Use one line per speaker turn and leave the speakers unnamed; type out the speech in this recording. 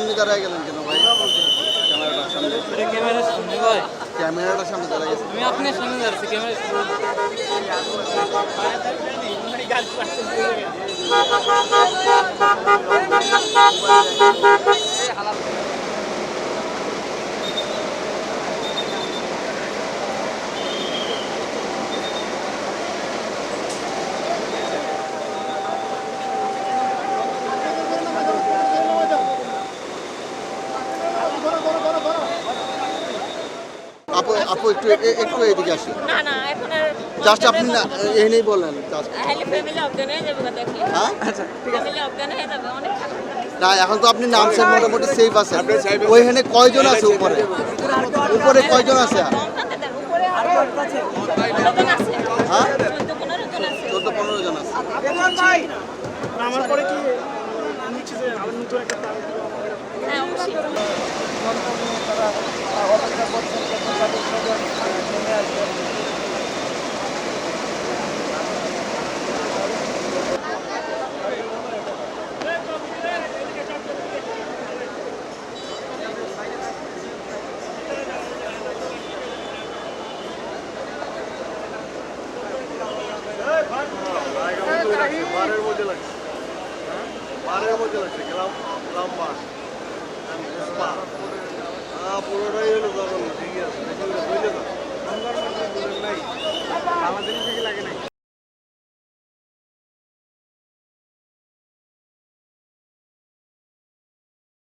সামনে দাঁড়ায় গেলেন কেন ভাই? ক্যামেরাটার সামনে,
এটা ক্যামেরার সামনে ভাই।
ক্যামেরাটার সামনে দাঁড়ায় গেছেন।
আমি আপনার সামনে দাঁড়াচ্ছি ক্যামেরার
আপু আপু একটু একটু এদিকে আসুন।
না না এখন আর
জাস্ট আপনি না এই নেই বললেন জাস্ট।
হেলি ফ্যামিলি অজ্ঞান হয়ে যাবে কথা কি
হ্যাঁ
আচ্ছা ঠিক আছে।
ফ্যামিলি অজ্ঞান হয়ে যাবে অনেক
না এখন তো আপনি নামছেন মোটামুটি সেফ আছেন। ওইখানে কয়জন আছে উপরে? উপরে কয়জন আছে?
উপরে আরো আছে 15 জন আছে
হ্যাঁ
15 জন আছে
14-15 জন আছে।
আমার পরে কি নিচ্ছে যে আবার নতুন একটা
হ্যাঁ অবশ্যই
তারা অপেক্ষা করছেন কখন তাদের সদর নেমে আসবে।
বারের মধ্যে লাগছে, বারের মধ্যে লাগছে গেলাম লম্বা পুরোটাই হলো তখন ঠিকই আছে আমাদের লাগে নাই।